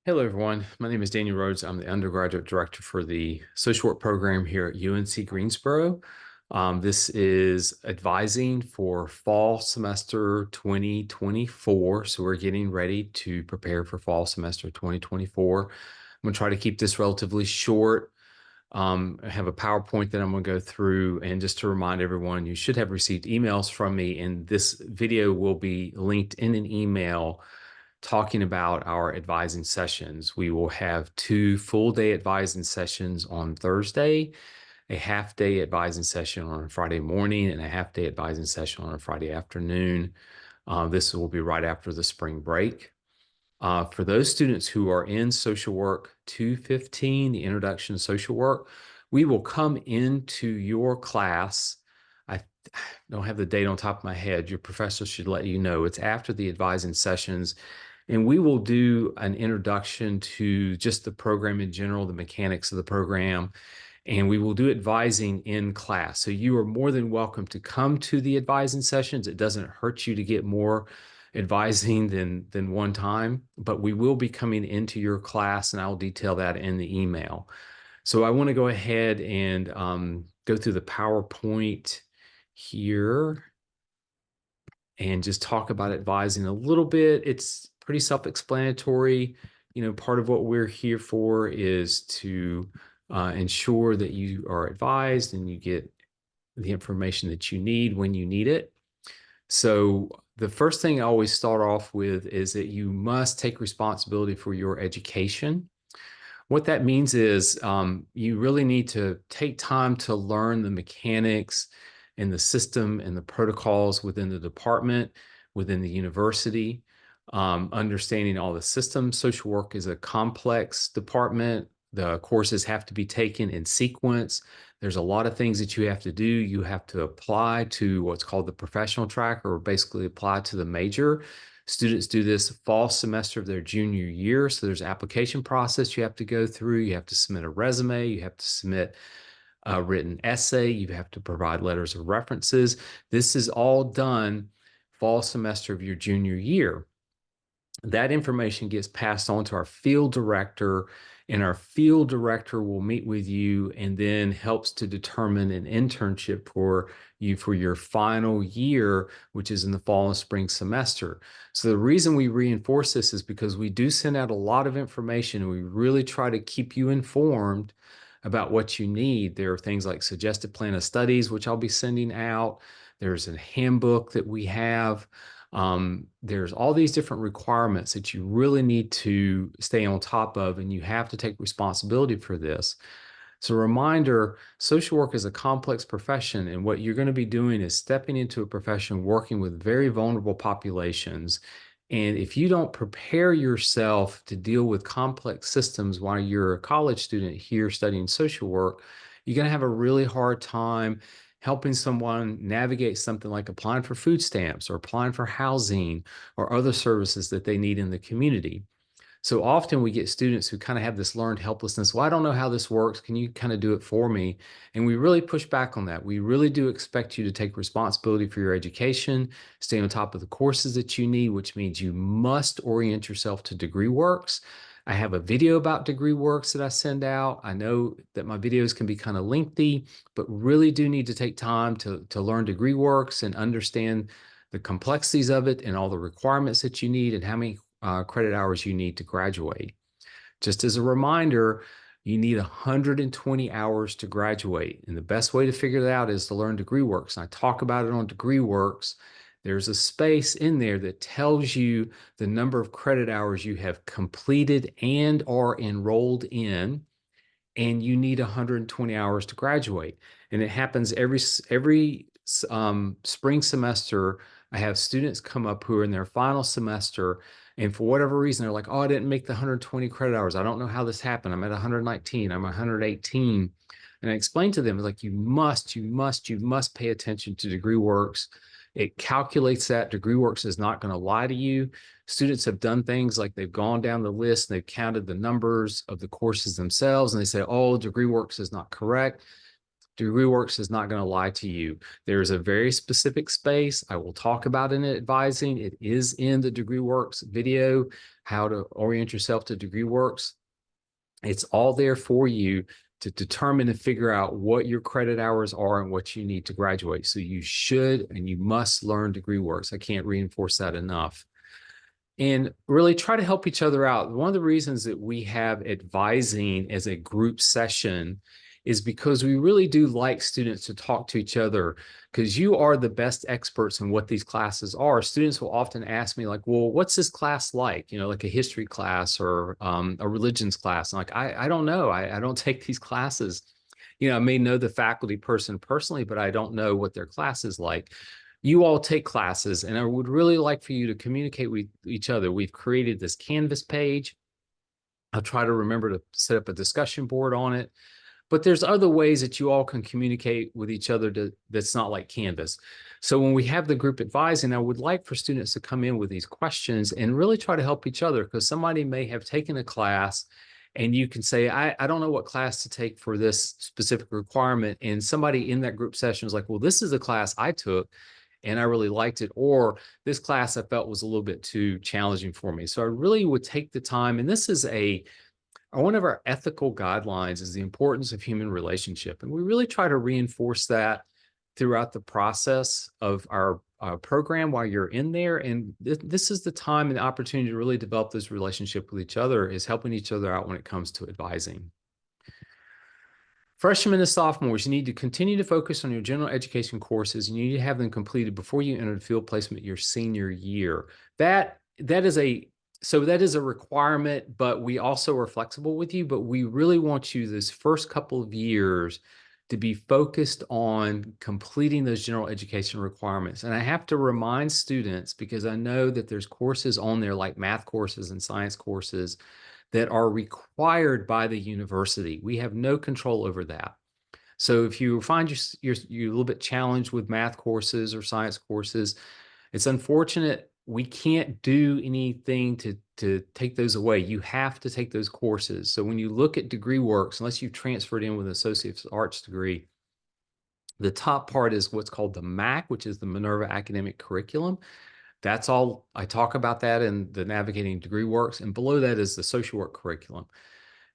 Hello, everyone. My name is Daniel Rhodes. I'm the undergraduate director for the social work program here at UNC Greensboro. This is advising for fall semester 2024. So we're getting ready to prepare for fall semester 2024. I'm going to try to keep this relatively short. I have a PowerPoint that I'm going to go through. And just to remind everyone, you should have received emails from me, and this video will be linked in an email talking about our advising sessions. We will have 2 full-day advising sessions on Thursday, a half-day advising session on a Friday morning, and a half-day advising session on a Friday afternoon. This will be right after the spring break. For those students who are in Social Work 215, the Introduction to Social Work, we will come into your class. I don't have the date on top of my head. Your professor should let you know. It's after the advising sessions, and we will do an introduction to just the program in general, the mechanics of the program, and we will do advising in class. So you are more than welcome to come to the advising sessions. It doesn't hurt you to get more advising than one time, but we will be coming into your class, and I'll detail that in the email. So I want to go ahead and go through the PowerPoint here and just talk about advising a little bit. It's pretty self-explanatory. Part of what we're here for is to ensure that you are advised and you get the information that you need when you need it. So the first thing I always start off with is that you must take responsibility for your education. What that means is you really need to take time to learn the mechanics and the system and the protocols within the department, within the university, understanding all the systems. Social work is a complex department. The courses have to be taken in sequence. There's a lot of things that you have to do. You have to apply to what's called the professional track, or basically apply to the major. Students do this fall semester of their junior year. So there's application process you have to go through. You have to submit a resume. You have to submit a written essay. You have to provide letters of references. This is all done fall semester of your junior year. That information gets passed on to our field director, and our field director will meet with you and then helps to determine an internship for you for your final year, which is in the fall and spring semester. So the reason we reinforce this is because we do send out a lot of information, and we really try to keep you informed about what you need. There are things like suggested plan of studies, which I'll be sending out. There's a handbook that we have. There's all these different requirements that you really need to stay on top of, and you have to take responsibility for this. So, a reminder, social work is a complex profession, and what you're going to be doing is stepping into a profession working with very vulnerable populations. And if you don't prepare yourself to deal with complex systems while you're a college student here studying social work, you're going to have a really hard time helping someone navigate something like applying for food stamps or applying for housing or other services that they need in the community. So often we get students who kind of have this learned helplessness. Well, I don't know how this works. Can you kind of do it for me? And we really push back on that. We really do expect you to take responsibility for your education, stay on top of the courses that you need, which means you must orient yourself to degree works. I have a video about degree works that I send out. I know that my videos can be kind of lengthy, but really do need to take time to learn degree works and understand the complexities of it and all the requirements that you need and how many credit hours you need to graduate. Just as a reminder, you need 120 hours to graduate. And the best way to figure that out is to learn degree works. And I talk about it on degree works. There's a space in there that tells you the number of credit hours you have completed and are enrolled in, and you need 120 hours to graduate. And it happens every spring semester. I have students come up who are in their final semester, and for whatever reason, they're like, oh, I didn't make the 120 credit hours. I don't know how this happened. I'm at 119. I'm 118. And I explained to them, like, you must pay attention to degree works. It calculates that. Degree works is not going to lie to you. Students have done things like they've gone down the list and they've counted the numbers of the courses themselves, and they say, oh, degree works is not correct. DegreeWorks is not going to lie to you. There's a very specific space I will talk about in advising. It is in the DegreeWorks video, how to orient yourself to DegreeWorks. It's all there for you to determine and figure out what your credit hours are and what you need to graduate. So you should and you must learn DegreeWorks. I can't reinforce that enough. And really try to help each other out. One of the reasons that we have advising as a group session is because we really do like students to talk to each other, because you are the best experts in what these classes are. Students will often ask me like, well, what's this class like? You know, like a history class or a religions class. And like, I don't know. I don't take these classes. You know, I may know the faculty person personally, but I don't know what their class is like. You all take classes, and I would really like for you to communicate with each other. We've created this Canvas page. I'll try to remember to set up a discussion board on it. But there's other ways that you all can communicate with each other that's not like Canvas. So when we have the group advising, I would like for students to come in with these questions and really try to help each other, because somebody may have taken a class and you can say, I don't know what class to take for this specific requirement. And somebody in that group session is like, well, this is a class I took and I really liked it, or this class I felt was a little bit too challenging for me. So I really would take the time, and this is one of our ethical guidelines is the importance of human relationship. And we really try to reinforce that throughout the process of our program while you're in there. And this is the time and the opportunity to really develop this relationship with each other, is helping each other out when it comes to advising. Freshmen and sophomores, you need to continue to focus on your general education courses. You need to have them completed before you enter the field placement your senior year. That is a requirement, but we also are flexible with you. But we really want you this first couple of years to be focused on completing those general education requirements. And I have to remind students, because I know that there's courses on there like math courses and science courses that are required by the university. We have no control over that. So if you find you're a little bit challenged with math courses or science courses, it's unfortunate we can't do anything to take those away. You have to take those courses. So when you look at DegreeWorks, unless you've transferred in with an Associate of Arts degree, the top part is what's called the MAC, which is the Minerva Academic Curriculum. That's all. I talk about that in the Navigating DegreeWorks, and below that is the social work curriculum.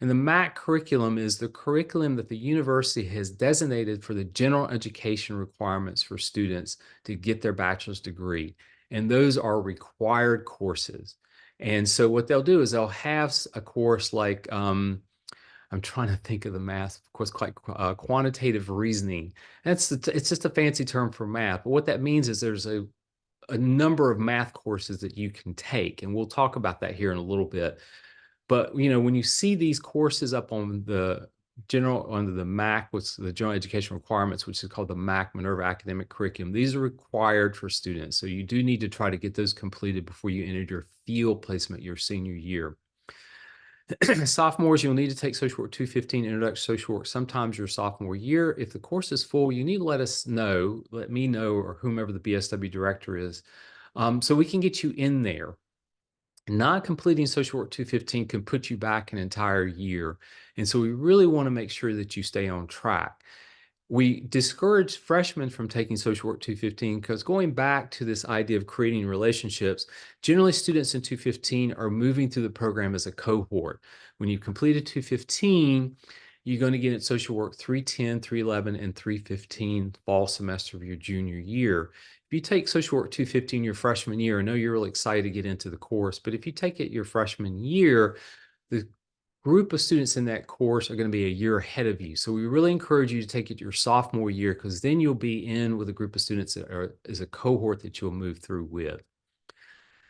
And the MAC curriculum is the curriculum that the university has designated for the general education requirements for students to get their bachelor's degree. And those are required courses. And so what they'll do is they'll have a course like, I'm trying to think of the math, of course, quite quantitative reasoning. It's just a fancy term for math. But what that means is there's a number of math courses that you can take, and we'll talk about that here in a little bit. But you know, when you see these courses up on the under the MAC, what's the general education requirements, which is called the MAC Minerva Academic Curriculum, these are required for students. So you do need to try to get those completed before you enter your field placement your senior year. Sophomores, you'll need to take Social Work 215, Introduction to Social Work, sometimes your sophomore year. If the course is full, you need to let us know, let me know, or whomever the BSW director is, so we can get you in there. Not completing Social Work 215 can put you back an entire year. And so we really want to make sure that you stay on track. We discourage freshmen from taking Social Work 215 because, going back to this idea of creating relationships, generally students in 215 are moving through the program as a cohort. When you completed 215, you're going to get at Social Work 310, 311, and 315 fall semester of your junior year. If you take Social Work 215 your freshman year, I know you're really excited to get into the course, but if you take it your freshman year, the group of students in that course are going to be a year ahead of you. So we really encourage you to take it your sophomore year, because then you'll be in with a group of students that are as a cohort that you'll move through with.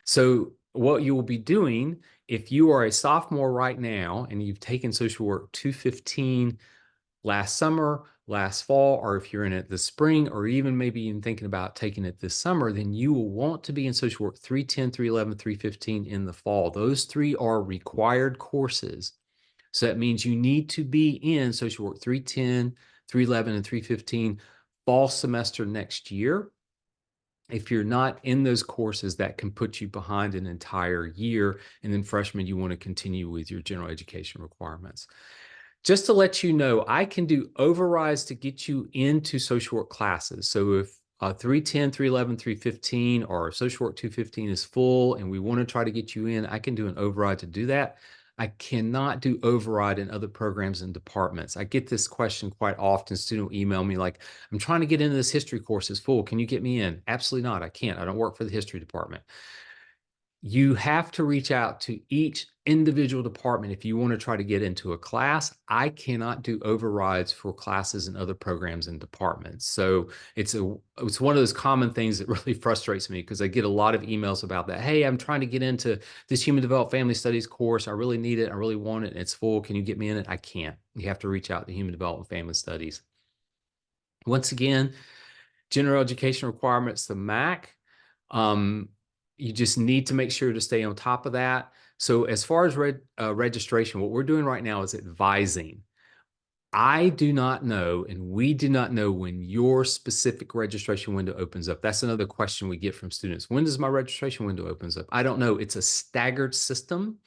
So what you will be doing if you are a sophomore right now and you've taken Social Work 215 last summer, last fall, or if you're in it this spring, or even maybe even thinking about taking it this summer, then you will want to be in Social Work 310, 311, 315 in the fall. Those three are required courses. So that means you need to be in Social Work 310, 311, and 315 fall semester next year. If you're not in those courses, that can put you behind an entire year. And then freshman, you want to continue with your general education requirements. Just to let you know, I can do overrides to get you into social work classes. So if 310, 311, 315 or social work 215 is full and we want to try to get you in, I can do an override to do that. I cannot do override in other programs and departments. I get this question quite often. Student will email me like, I'm trying to get into this history course, it's full. Can you get me in? Absolutely not. I can't. I don't work for the history department. You have to reach out to each individual department if you want to try to get into a class. I cannot do overrides for classes and other programs and departments. So it's one of those common things that really frustrates me because I get a lot of emails about that. Hey, I'm trying to get into this human development family studies course. I really need it. I really want it. And it's full. Can you get me in it? I can't. You have to reach out to human development family studies. Once again, general education requirements, the MAC. You just need to make sure to stay on top of that. So as far as registration, what we're doing right now is advising. I do not know, and we do not know when your specific registration window opens up. That's another question we get from students. When does my registration window opens up? I don't know. It's a staggered system.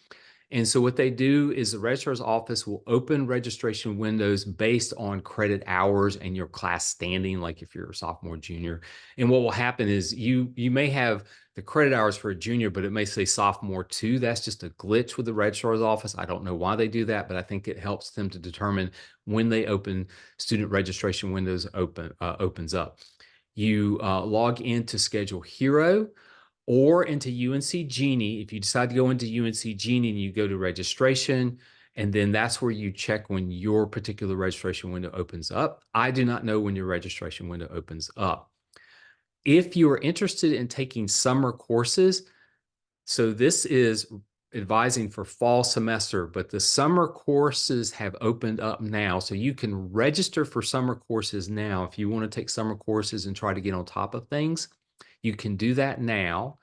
And so what they do is the registrar's office will open registration windows based on credit hours and your class standing, like if you're a sophomore, junior. And what will happen is you may have the credit hours for a junior, but it may say sophomore too. That's just a glitch with the registrar's office. I don't know why they do that, but I think it helps them to determine when they open student registration windows opens up. You log into Schedule Hero or into UNC Genie. If you decide to go into UNC Genie and you go to registration, and then that's where you check when your particular registration window opens up. I do not know when your registration window opens up. If you are interested in taking summer courses, so this is advising for fall semester, but the summer courses have opened up now. So you can register for summer courses now. If you want to take summer courses and try to get on top of things, you can do that now.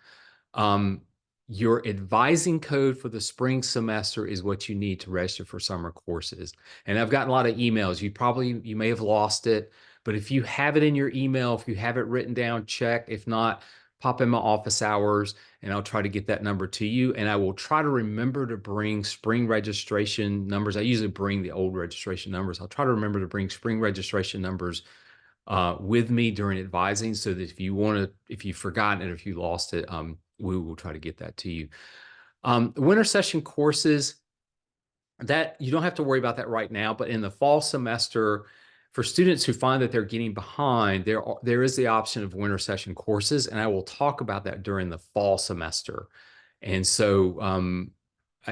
Your advising code for the spring semester is what you need to register for summer courses. And I've gotten a lot of emails. You may have lost it, but if you have it in your email, if you have it written down, check. If not, pop in my office hours and I'll try to get that number to you. And I will try to remember to bring spring registration numbers. I usually bring the old registration numbers. I'll try to remember to bring spring registration numbers with me during advising so that if you've forgotten it, or if you lost it, we will try to get that to you. Winter session courses, that you don't have to worry about that right now, but in the fall semester, for students who find that they're getting behind, there is the option of winter session courses, and I will talk about that during the fall semester. And so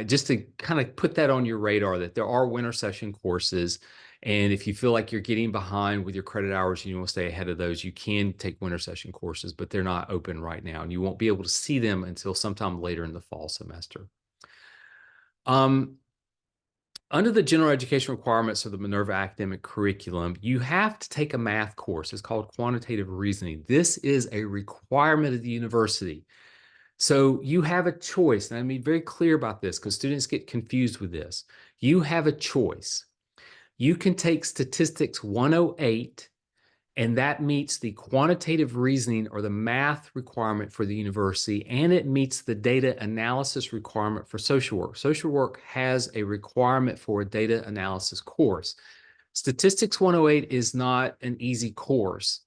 just to kind of put that on your radar, that there are winter session courses. And if you feel like you're getting behind with your credit hours and you want to stay ahead of those, you can take winter session courses, but they're not open right now. And you won't be able to see them until sometime later in the fall semester. Under the general education requirements of the Minerva academic curriculum, you have to take a math course. It's called quantitative reasoning. This is a requirement of the university. So you have a choice, and I mean very clear about this because students get confused with this. You have a choice. You can take Statistics 108, and that meets the quantitative reasoning or the math requirement for the university, and it meets the data analysis requirement for social work. Social work has a requirement for a data analysis course. Statistics 108 is not an easy course.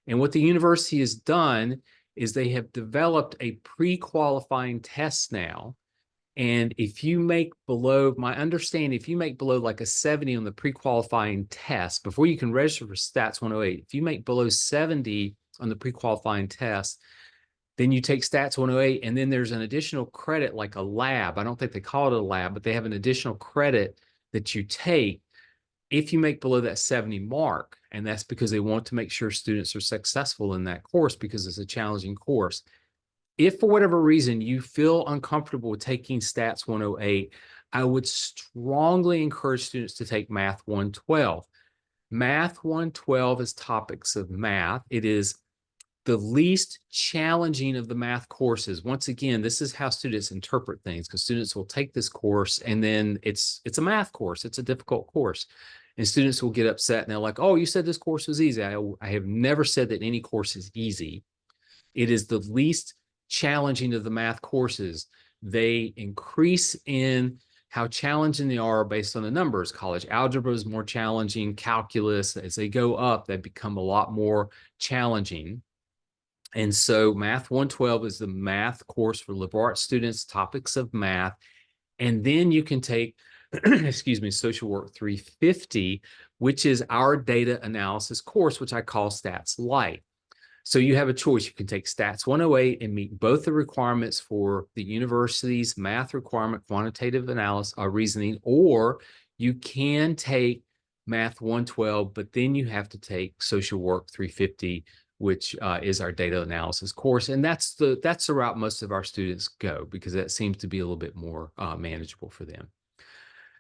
And what the university has done is they have developed a pre-qualifying test now. And if you make below, my understanding, if you make below like a 70 on the pre-qualifying test, before you can register for Stats 108, if you make below 70 on the pre-qualifying test, then you take Stats 108, and then there's an additional credit like a lab. I don't think they call it a lab, but they have an additional credit that you take if you make below that 70 mark. And that's because they want to make sure students are successful in that course because it's a challenging course. If for whatever reason you feel uncomfortable with taking Stats 108, I would strongly encourage students to take Math 112. Math 112 is topics of math. It is the least challenging of the math courses. Once again, this is how students interpret things, because students will take this course and then it's a math course. It's a difficult course. And students will get upset and they're like, oh, you said this course was easy. I have never said that any course is easy. It is the least challenging of the math courses. They increase in how challenging they are based on the numbers. College algebra is more challenging. Calculus, as they go up, they become a lot more challenging. And so Math 112 is the math course for liberal arts students, topics of math. And then you can take, excuse me, Social Work 350, which is our data analysis course, which I call Stats Light. So you have a choice. You can take Stats 108 and meet both the requirements for the university's math requirement, quantitative analysis, reasoning, or you can take Math 112, but then you have to take Social Work 350, which is our data analysis course. And that's the route most of our students go, because that seems to be a little bit more manageable for them.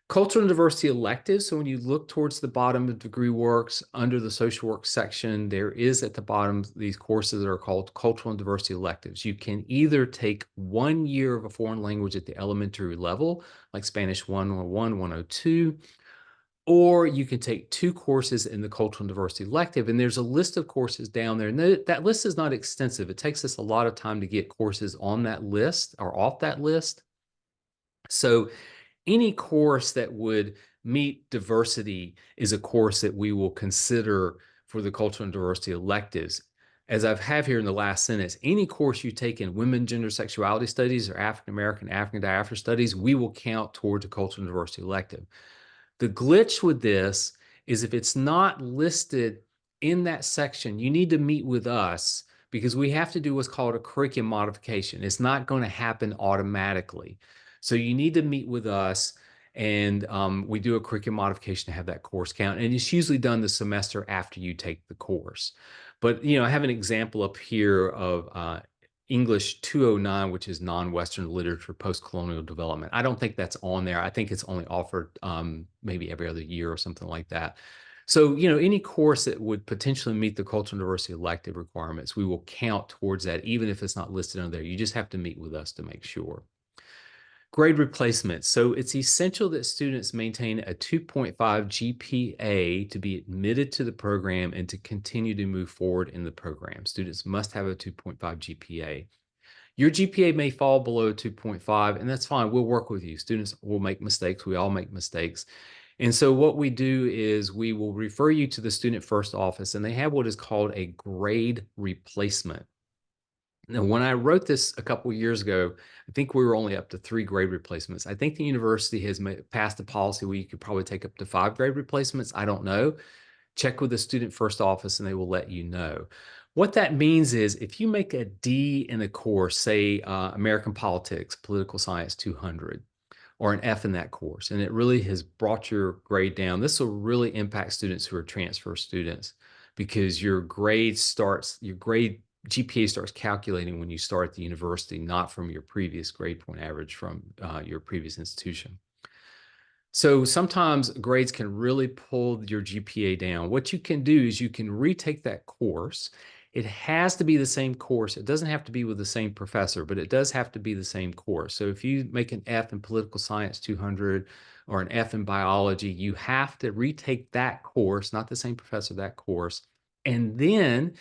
Cultural and diversity electives. So when you look towards the bottom of degree works under the social work section, there is at the bottom these courses that are called cultural and diversity electives. You can either take 1 year of a foreign language at the elementary level, like Spanish 101, 102, or you can take 2 courses in the cultural and diversity elective. And there's a list of courses down there. And that list is not extensive. It takes us a lot of time to get courses on that list or off that list. So any course that would meet diversity is a course that we will consider for the cultural and diversity electives. As I've have here in the last sentence, any course you take in women, gender, sexuality studies or African American, African diaspora studies, we will count towards a cultural and diversity elective. The glitch with this is if it's not listed in that section, you need to meet with us, because we have to do what's called a curriculum modification. It's not going to happen automatically. So you need to meet with us, and we do a curriculum modification to have that course count. And it's usually done the semester after you take the course. But, I have an example up here of English 209, which is non-Western literature, post-colonial development. I don't think that's on there. I think it's only offered maybe every other year or something like that. So, any course that would potentially meet the cultural and diversity elective requirements, we will count towards that, even if it's not listed on there. You just have to meet with us to make sure. Grade replacement. So it's essential that students maintain a 2.5 GPA to be admitted to the program and to continue to move forward in the program. Students must have a 2.5 GPA. Your GPA may fall below 2.5, and that's fine. We'll work with you. Students will make mistakes. We all make mistakes. And so what we do is we will refer you to the Student First Office, and they have what is called a grade replacement. Now, when I wrote this a couple of years ago, I think we were only up to 3 grade replacements. I think the university has passed a policy where you could probably take up to 5 grade replacements. I don't know. Check with the Student First Office and they will let you know. What that means is if you make a D in a course, say American Politics, Political Science 200, or an F in that course, and it really has brought your grade down, this will really impact students who are transfer students, because your grade GPA starts calculating when you start at the university, not from your previous grade point average from your previous institution. So sometimes grades can really pull your GPA down. What you can do is you can retake that course. It has to be the same course. It doesn't have to be with the same professor, but it does have to be the same course. So if you make an F in Political Science 200 or an F in Biology, you have to retake that course, not the same professor, that course. And then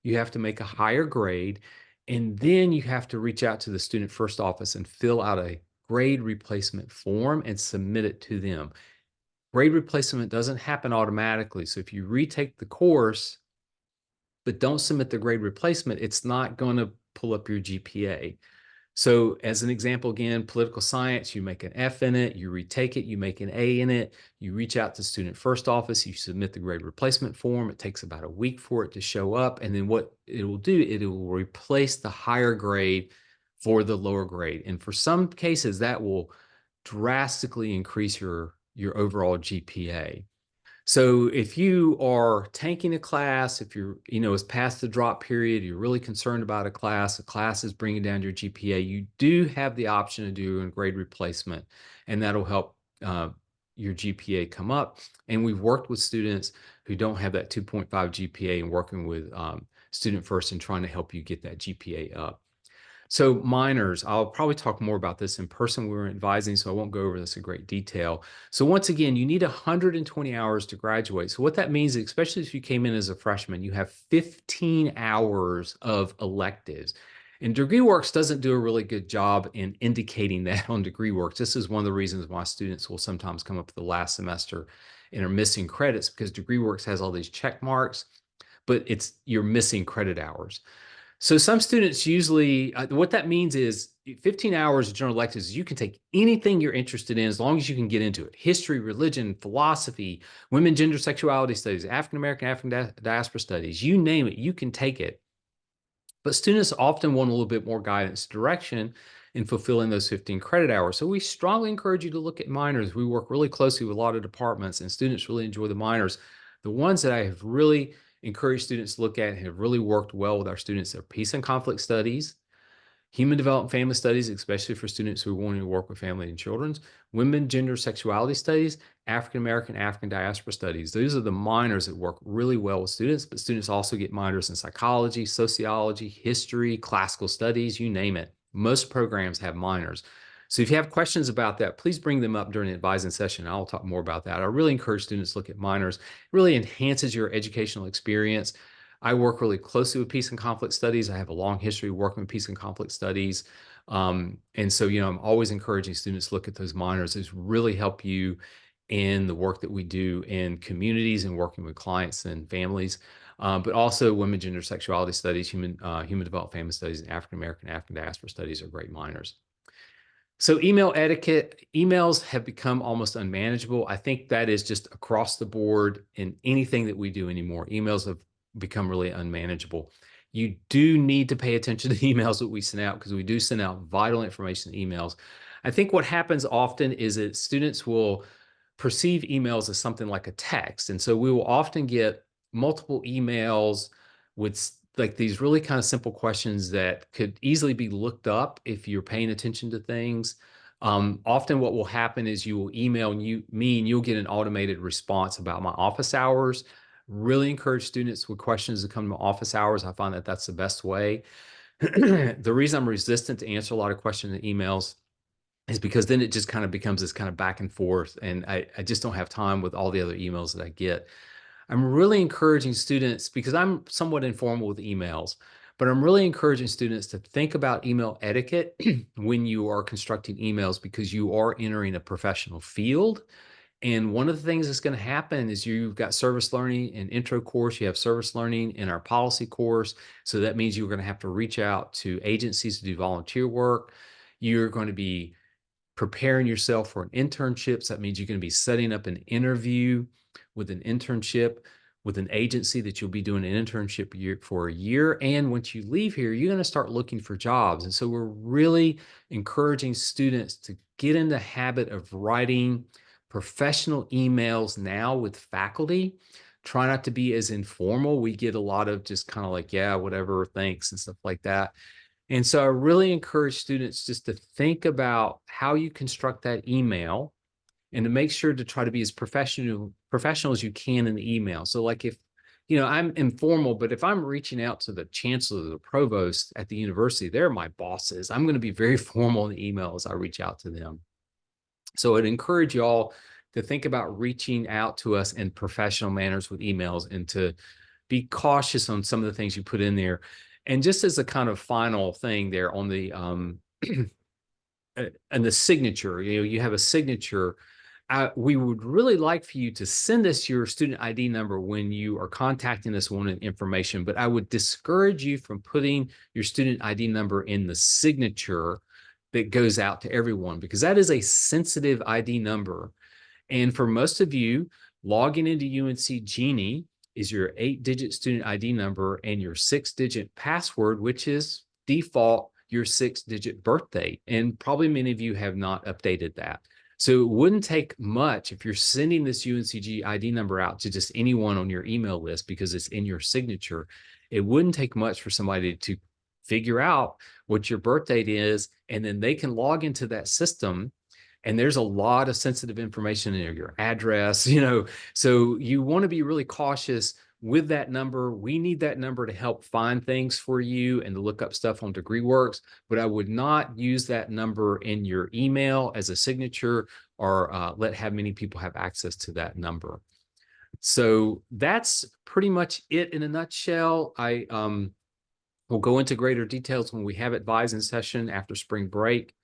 you have to make a higher grade, and then you have to reach out to the Student First Office and fill out a grade replacement form and submit it to them. Grade replacement doesn't happen automatically. So if you retake the course, but don't submit the grade replacement, it's not going to pull up your GPA. So as an example, again, political science, you make an F in it, you retake it, you make an A in it, you reach out to Student First Office, you submit the grade replacement form. It takes about a week for it to show up. And then what it will do, it will replace the higher grade for the lower grade. And for some cases, that will drastically increase your overall GPA. So if you are tanking a class, if you're, it's past the drop period, you're really concerned about a class is bringing down your GPA, you do have the option to do a grade replacement, and that'll help your GPA come up. And we've worked with students who don't have that 2.5 GPA and working with Student First and trying to help you get that GPA up. So minors, I'll probably talk more about this in person. We were advising, so I won't go over this in great detail. So once again, you need 120 hours to graduate. So what that means, especially if you came in as a freshman, you have 15 hours of electives. And DegreeWorks doesn't do a really good job in indicating that on DegreeWorks. This is one of the reasons why students will sometimes come up to the last semester and are missing credits, because DegreeWorks has all these check marks, but you're missing credit hours. So some students usually, what that means is 15 hours of general electives, you can take anything you're interested in as long as you can get into it. History, religion, philosophy, women, gender, sexuality studies, African American, African diaspora studies, you name it, you can take it. But students often want a little bit more guidance, direction in fulfilling those 15 credit hours. So we strongly encourage you to look at minors. We work really closely with a lot of departments, and students really enjoy the minors. The ones that I have really encouraged students to look at and have really worked well with our students are peace and conflict studies, human development family studies, especially for students who are wanting to work with family and children, women, gender, sexuality studies, African American, African diaspora studies. Those are the minors that work really well with students, but students also get minors in psychology, sociology, history, classical studies, you name it. Most programs have minors. So if you have questions about that, please bring them up during the advising session. I'll talk more about that. I really encourage students to look at minors. It really enhances your educational experience. I work really closely with peace and conflict studies. I have a long history of working with peace and conflict studies. And so, I'm always encouraging students to look at those minors. Those really help you in the work that we do in communities and working with clients and families. But also women, gender, sexuality studies, human development family studies, and African American, African diaspora studies are great minors. So email etiquette, emails have become almost unmanageable. I think that is just across the board in anything that we do anymore. Emails have become really unmanageable. You do need to pay attention to the emails that we send out, because we do send out vital information in emails. I think what happens often is that students will perceive emails as something like a text. And so we will often get multiple emails with like these really kind of simple questions that could easily be looked up if you're paying attention to things. Often what will happen is you will email me and you'll get an automated response about my office hours. Really encourage students with questions to come to my office hours. I find that that's the best way. The reason I'm resistant to answer a lot of questions in emails is because then it just kind of becomes this kind of back and forth, and I just don't have time with all the other emails that I get. I'm really encouraging students, because I'm somewhat informal with emails, but I'm really encouraging students to think about email etiquette when you are constructing emails, because you are entering a professional field. And one of the things that's going to happen is you've got service learning and intro course, you have service learning in our policy course. So that means you're going to have to reach out to agencies to do volunteer work. You're going to be preparing yourself for an internship. So that means you're going to be setting up an interview with an internship with an agency that you'll be doing an internship for a year. And once you leave here, you're going to start looking for jobs. And so we're really encouraging students to get in the habit of writing professional emails now with faculty. Try not to be as informal. We get a lot of just kind of like, yeah, whatever, thanks, and stuff like that. And so I really encourage students just to think about how you construct that email, and to make sure to try to be as professional as you can in the email. So like if, I'm informal, but if I'm reaching out to the chancellor or the provost at the university, they're my bosses. I'm going to be very formal in the email as I reach out to them. So I'd encourage you all to think about reaching out to us in professional manners with emails, and to be cautious on some of the things you put in there. And just as a kind of final thing there on the and the signature, you have a signature. We would really like for you to send us your student ID number when you are contacting us wanting information, but I would discourage you from putting your student ID number in the signature that goes out to everyone, because that is a sensitive ID number. And for most of you, logging into UNC Genie is your 8-digit student ID number and your 6-digit password, which is default your 6-digit birth date. And probably many of you have not updated that. So it wouldn't take much if you're sending this UNCG ID number out to just anyone on your email list, because it's in your signature. It wouldn't take much for somebody to figure out what your birth date is, and then they can log into that system. And there's a lot of sensitive information in there, your address, so you want to be really cautious with that number. We need that number to help find things for you and to look up stuff on DegreeWorks, but I would not use that number in your email as a signature, or have many people have access to that number. So that's pretty much it in a nutshell. We'll go into greater details when we have advising session after spring break.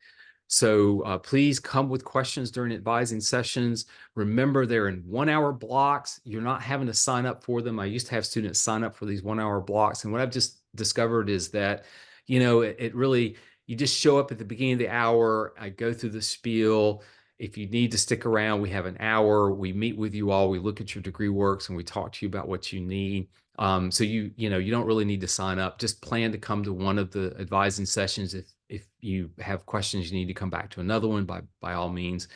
So please come with questions during advising sessions. Remember, they're in 1 hour blocks. You're not having to sign up for them. I used to have students sign up for these 1 hour blocks. And what I've just discovered is that, it really, you just show up at the beginning of the hour. I go through the spiel. If you need to stick around, we have an hour. We meet with you all. We look at your degree works and we talk to you about what you need. So you don't really need to sign up. Just plan to come to one of the advising sessions. If you have questions, you need to come back to another one by all means.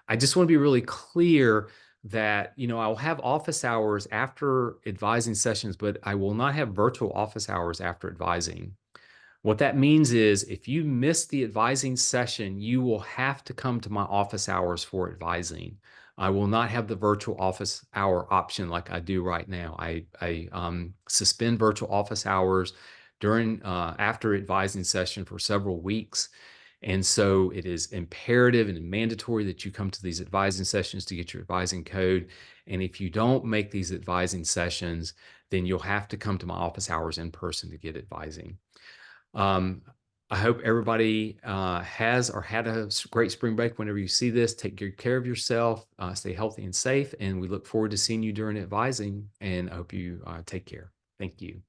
I just want to be really clear that I'll have office hours after advising sessions, but I will not have virtual office hours after advising. What that means is if you miss the advising session, you will have to come to my office hours for advising. I will not have the virtual office hour option like I do right now. I suspend virtual office hours during after advising session for several weeks. And so it is imperative and mandatory that you come to these advising sessions to get your advising code. And if you don't make these advising sessions, then you'll have to come to my office hours in person to get advising. Um, I hope everybody has or had a great spring break. Whenever you see this, take good care of yourself, stay healthy and safe, and we look forward to seeing you during advising, and I hope you take care. Thank you.